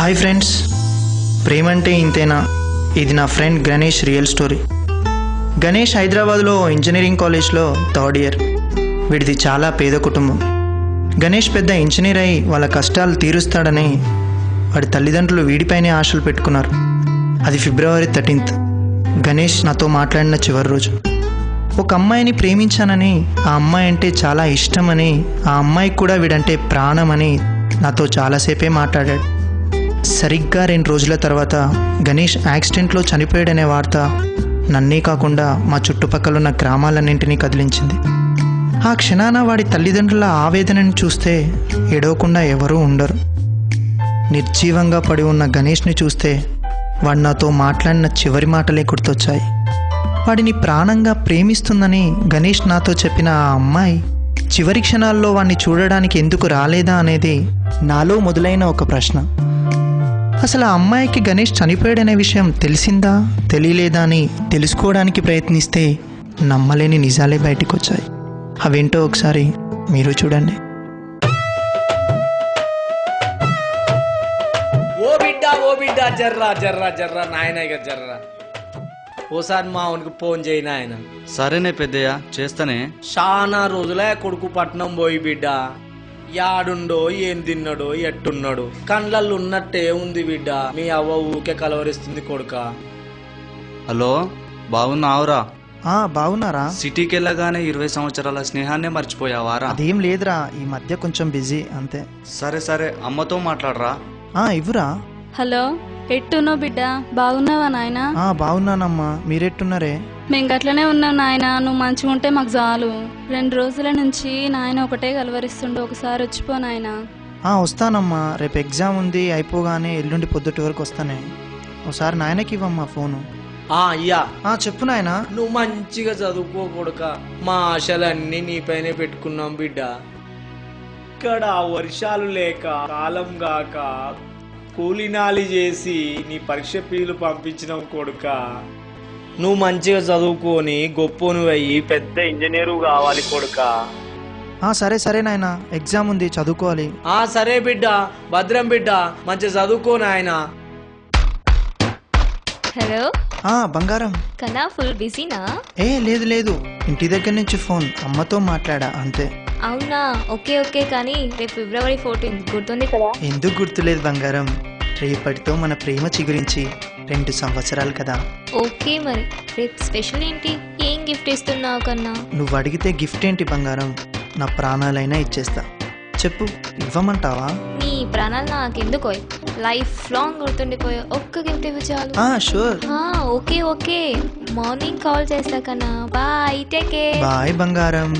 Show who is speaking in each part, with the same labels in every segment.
Speaker 1: Hi friends, ప్రేమంటే ఇంతేనా? ఇది నా friend Ganesh real story. Ganesh హైదరాబాద్లో ఇంజనీరింగ్ కాలేజ్లో థర్డ్ ఇయర్. వీడిది చాలా పేద కుటుంబం. గణేష్ పెద్ద ఇంజనీర్ అయి వాళ్ళ కష్టాలు తీరుస్తాడని వాడి తల్లిదండ్రులు వీడిపైనే ఆశలు పెట్టుకున్నారు. అది ఫిబ్రవరి 13th, గణేష్ నాతో మాట్లాడిన చివరి రోజు. ఒక అమ్మాయిని ప్రేమించానని, ఆ అమ్మాయి అంటే చాలా ఇష్టమని, ఆ అమ్మాయికి కూడా వీడంటే ప్రాణమని నాతో చాలాసేపే మాట్లాడాడు. సరిగ్గా 2 రోజుల తర్వాత గణేష్ యాక్సిడెంట్లో చనిపోయాడనే వార్త నన్నే కాకుండా మా చుట్టుపక్కలున్న గ్రామాలన్నింటినీ కదిలించింది. ఆ క్షణాన వాడి తల్లిదండ్రుల ఆవేదనని చూస్తే ఏడవకుండా ఎవరూ ఉండరు. నిర్జీవంగా పడి ఉన్న గణేష్ని చూస్తే వాడు నాతో మాట్లాడిన చివరి మాటలే గుర్తొచ్చాయి. వాడిని ప్రాణంగా ప్రేమిస్తుందని గణేష్ నాతో చెప్పిన ఆ అమ్మాయి చివరి క్షణాల్లో వాడిని చూడడానికి ఎందుకు రాలేదా అనేది నాలో మొదలైన ఒక ప్రశ్న. అసలు ఆ అమ్మాయికి గణేష్ చనిపోయాడనే విషయం తెలిసిందా తెలియలేదా అని తెలుసుకోవడానికి ప్రయత్నిస్తే నమ్మలేని నిజాలే బయటకు వచ్చాయి. అవేంటో ఒకసారి మీరు చూడండి.
Speaker 2: ఓ బిడ్డ జర్రా జర్రా జర్రా నాయన ఇక జర్రా ఓసారి మా అవునికి ఫోన్ చేయను ఆయన.
Speaker 3: సరేనే పెద్దయ్య, చేస్తానే.
Speaker 2: చాలా రోజులే కొడుకు పట్నం పోయి బిడ్డ. యాడుండో, ఏం తిన్నాడో, ఎట్టున్నాడు కండ్లల్లో ఉన్నట్టే ఉంది బిడ్డ. మీ అవ్వ ఊకే కలవరిస్తుంది కొడుక.
Speaker 3: హలో, బాగున్నావురా?
Speaker 1: బాగున్నారా?
Speaker 3: సిటీకి వెళ్ళగానే 20 సంవత్సరాల స్నేహాన్నే మర్చిపోయావారా?
Speaker 1: అదేం లేదురా, ఈ మధ్య కొంచెం బిజీ అంతే.
Speaker 3: సరే సరే, అమ్మతో మాట్లాడరా.
Speaker 1: ఇవ్వురా.
Speaker 4: హలో, ఎట్టునో బిడ్డ? బాగున్నావా నాయనా?
Speaker 1: బాగున్నానమ్మా, మీరెట్టున్నారే?
Speaker 4: మేము గట్లనే ఉన్నాం నాయన. నువ్వు మంచిగా ఉంటే మాకు చాలు. 2 రోజుల నుంచి నాయన ఒకటే కలవరిస్తుండే. ఒకసారి వచ్చిపో నాయన.
Speaker 1: వస్తానమ్మా, రేపు ఎగ్జామ్ ఉంది, అయిపోగానే ఎల్లుండి పొద్దుటి వరకు వస్తానే. ఒకసారి నాయనకి ఇవ్వమ్మా ఫోను.
Speaker 2: అయ్యా
Speaker 1: చెప్పు నాయన.
Speaker 2: నువ్వు మంచిగా చదువుకో కొడుక. మా ఆశలన్నీ నీపైనే పెట్టుకున్నాం బిడ్డ. ఇక్కడ వర్షాలు లేక, కాలం గాక కూలినాలి చేసి నీ పరీక్ష ఫీజులు పంపించినాం కొడుక. నువ్వు మంచిగా చదువుకొని గొప్పను అయ్యి పెద్ద ఇంజనీరు కావాలి కొడుక.
Speaker 1: సరే సరే నాయన, ఎగ్జామ్ ఉంది, చదువుకోవాలి.
Speaker 2: సరే బిడ్డ, భద్రం బిడ్డ, మంచిగా చదువుకో నాయన.
Speaker 5: హలో
Speaker 1: బంగారం.
Speaker 5: కన్నా ఫుల్ బిజీనా?
Speaker 1: లేదు లేదు, ఇంటి దగ్గర నుంచి ఫోన్, అమ్మతో మాట్లాడా అంతే.
Speaker 5: అవునా, ఓకే ఓకే. కానీ రేపు ఫిబ్రవరి 14 గుర్తుంది కదా?
Speaker 1: ఎందుకు గుర్తులేదు బంగారం? రేపటితో మన ప్రేమ చిగురించి 2 సంవత్సరాలు కదా.
Speaker 5: ఓకే, మరి రేపు స్పెషల్ ఏంటి? ఏం గిఫ్ట్ ఇస్తున్నావు కన్నా?
Speaker 1: నువ్వు అడిగితే గిఫ్ట్ ఏంటి బంగారం, నా ప్రాణాలైనా ఇచ్చేస్తా. చెప్పు, ఇవ్వమంటావా?
Speaker 5: నీ ప్రాణాలు నాకెందుకో, లైఫ్ లాంగ్ గుర్తుండిపోయా. ఒక్క గిఫ్ట్ ఇవ్వ చాలు.
Speaker 1: Sure.
Speaker 5: Okay okay, morning call చేస్తా కన్నా. Bye, take care.
Speaker 1: బాయ్ బంగారం.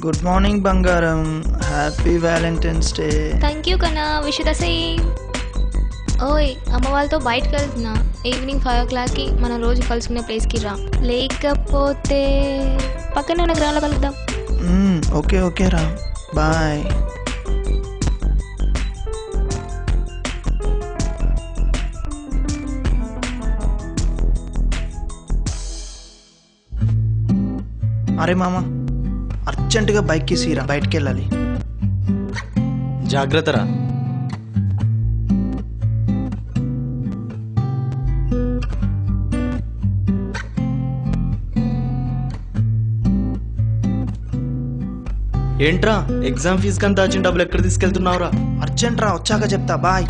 Speaker 1: గుడ్ మార్నింగ్ బంగారం, happy Valentine's day.
Speaker 5: Thank you కన్నా, విష్ ద సేమ్. ఓయ్, అమ్మ వాళ్ళతో బయటకు వెళ్తున్నా. ఈవినింగ్ 5 o'clockకి మనం రోజు కలుసుకునే ప్లేస్కి రా. లేకపోతే పక్కనే ఉన్న గ్రౌండ్లో కలుద్దాం.
Speaker 1: ఓకే ఓకే రా, బాయ్. అరే మామ, అర్జెంటుగా బైక్ తీసిరా, బయటికి వెళ్ళాలి.
Speaker 3: జాగ్రత్తరా. ఏంట్రా, ఎగ్జామ్ ఫీజు కంతా వచ్చిన డబ్బులు ఎక్కడ తీసుకెళ్తున్నావురా?
Speaker 1: అర్జెంట్ రా, వచ్చాక చెప్తా, bye.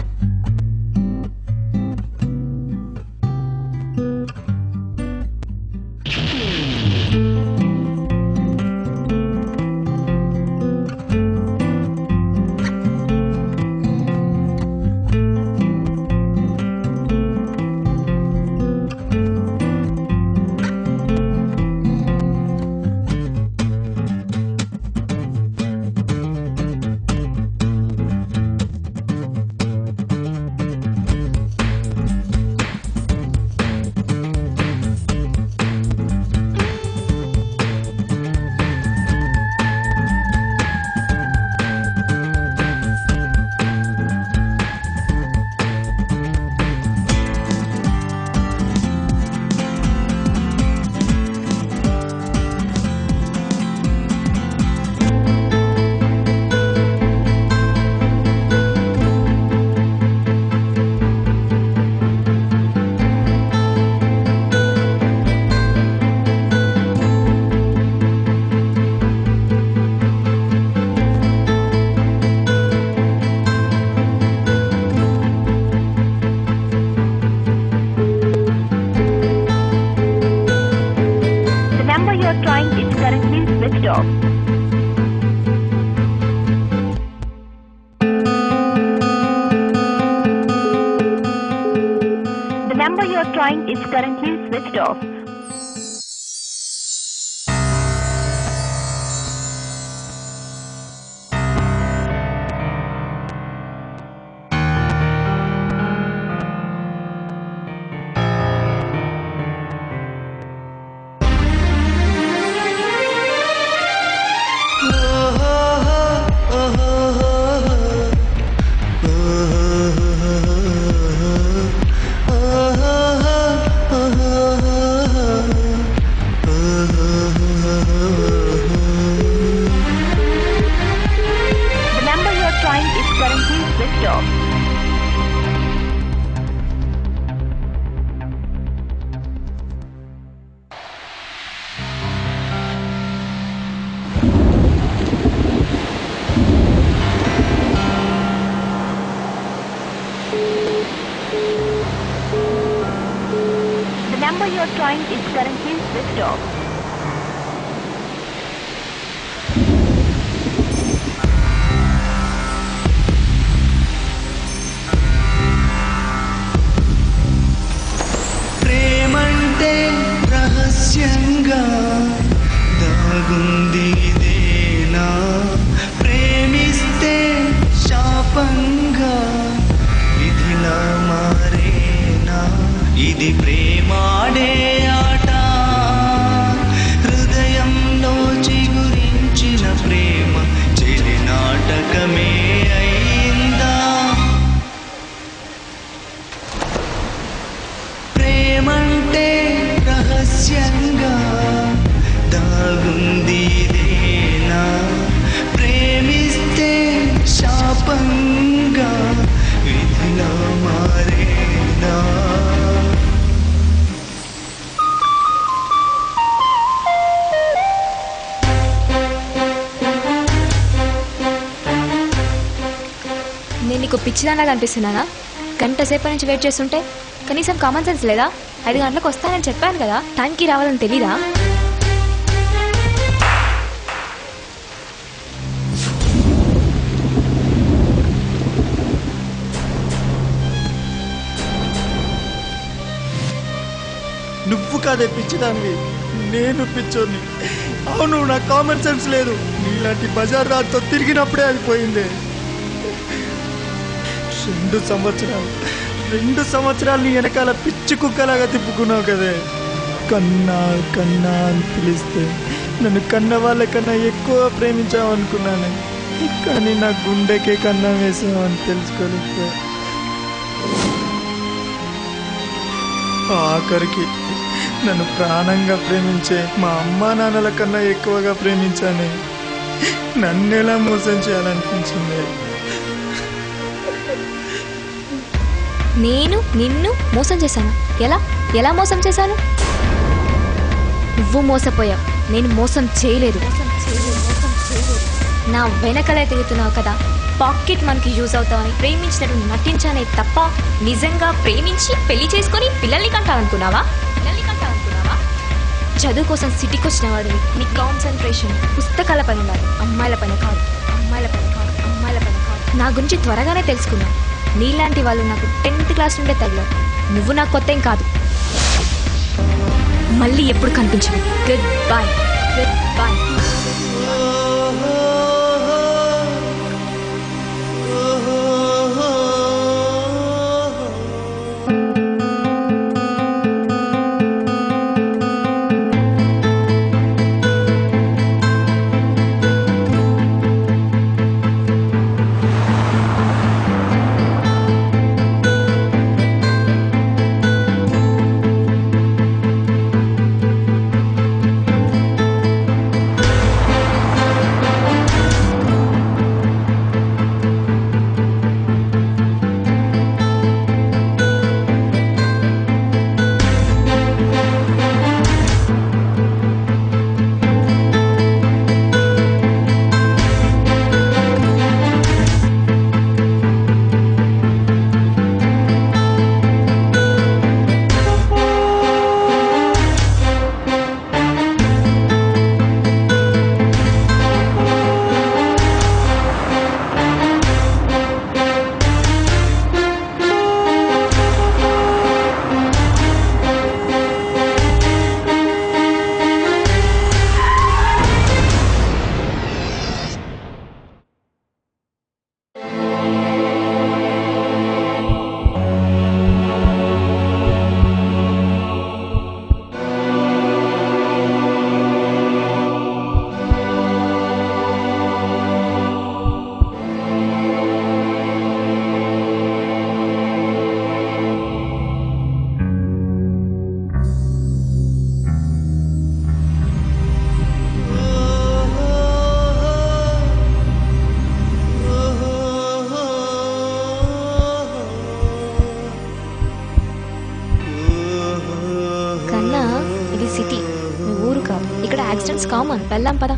Speaker 6: trying is currently switched off. The number you are trying is currently switched off. The number you are trying is currently switched off.
Speaker 7: ప్రేమంటే రహస్యంగా దాగుంది ఇదేనా, ప్రేమిస్తే శాపంగా విధిలా మారేనా, ఇది ప్రేమాడే ఆట, హృదయంలో చిగురించిన ప్రేమ చెలి నాటకమే అయిందా. ప్రేమంటే రహస్యంగా దాగుంది ఇదేనా, ప్రేమిస్తే శాపంగా విధిలా మారేనా.
Speaker 5: నేను నీకు పిచ్చిదానాగా అనిపిస్తున్నానా? గంట సేపటి నుంచి వెయిట్ చేస్తుంటే కనీసం కామన్ సెన్స్ లేదా? 5 గంటలకు వస్తానని చెప్పాను కదా, టైంకి రావాలని తెలీదా?
Speaker 1: నువ్వు కాదే పిచ్చిదానివి, నేను పిచ్చోని. అవును, నాకు కామన్ సెన్స్ లేదు. నీలాంటి బజార్ రాత్తో తిరిగినప్పుడే అది పోయింది. 2 సంవత్సరాలు నీ వెనకాల పిచ్చి కుక్కలాగా తిప్పుకున్నావు కదే. కన్నా కన్నా అని పిలిస్తే నన్ను కన్న వాళ్ళకన్నా ఎక్కువ ప్రేమించావు అనుకున్నాను, కానీ నా గుండెకే కన్నా వేసావు అని తెలుసుకోలేకపోయా. ఆఖరికి నన్ను ప్రాణంగా ప్రేమించే మా అమ్మా నాన్నల కన్నా ఎక్కువగా ప్రేమించానే. నన్నెలా మోసం చేయాలనిపించింది.
Speaker 5: నేను నిన్ను మోసం చేశాను? ఎలా మోసం చేశాను? నువ్వు మోసపోయావు, నేను మోసం చేయలేదు. నా వెనకలే తిరుగుతున్నావు కదా, పాకెట్ మనకి యూజ్ అవుతావని ప్రేమించినట్టు నటించానే తప్ప నిజంగా ప్రేమించి పెళ్లి చేసుకొని పిల్లల్ని కంటావనుకున్నావా? చదువు కోసం సిటీకి వచ్చిన వాడివి. నీ కాన్సన్ట్రేషన్ పుస్తకాల పైన ఉండాలి, అమ్మాయిల పైన కాదు. నా గురించి త్వరగానే తెలుసుకున్నాను. నీలాంటి వాళ్ళు నాకు 10th క్లాస్ నుండే తగిలారు. నువ్వు నాకు కొత్త ఏం కాదు. మళ్ళీ ఎప్పుడు కనిపించవు. Good bye. Emotions common. వెళ్దాం పద.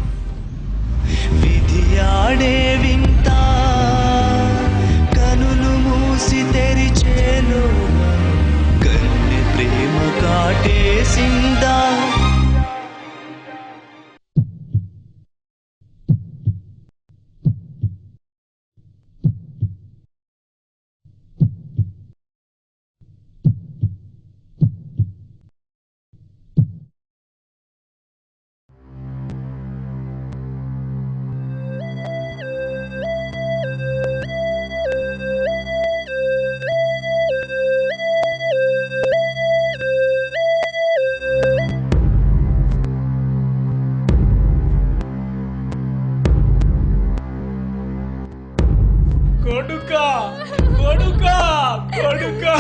Speaker 7: విధి ఆడే వింత కనులు మూసి తెరిచేలో కన్నె ప్రేమ కాటేసిందా.
Speaker 2: కొడుకా కొడుకా కొడుకా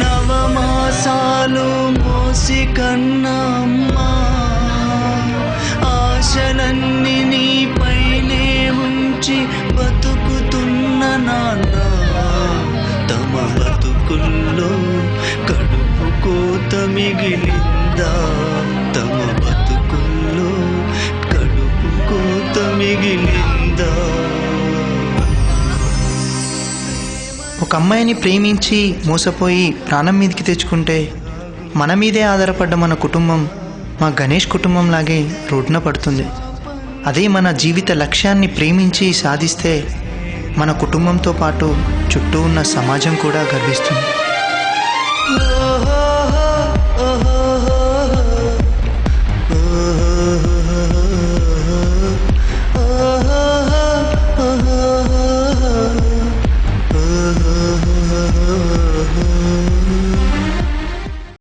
Speaker 7: నవమాసాలు మోసి కన్నమ్మా ఆశలన్నీ నీపైనే ఉంచి బతుకుతున్న నాన్న తమ బతుకుల్లో కడుపు కోత మిగిలిందా. తమ బతుకుల్లో కడుపు కోత మిగిలిందా.
Speaker 1: ఒక అమ్మాయిని ప్రేమించి మోసపోయి ప్రాణం మీదకి తెచ్చుకుంటే మన మీదే ఆధారపడ్డ మన కుటుంబం మా గణేష్ కుటుంబం లాగే రోడ్డున పడుతుంది. అదే మన జీవిత లక్ష్యాన్ని ప్రేమించి సాధిస్తే మన కుటుంబంతో పాటు చుట్టూ ఉన్న సమాజం కూడా గర్విస్తుంది.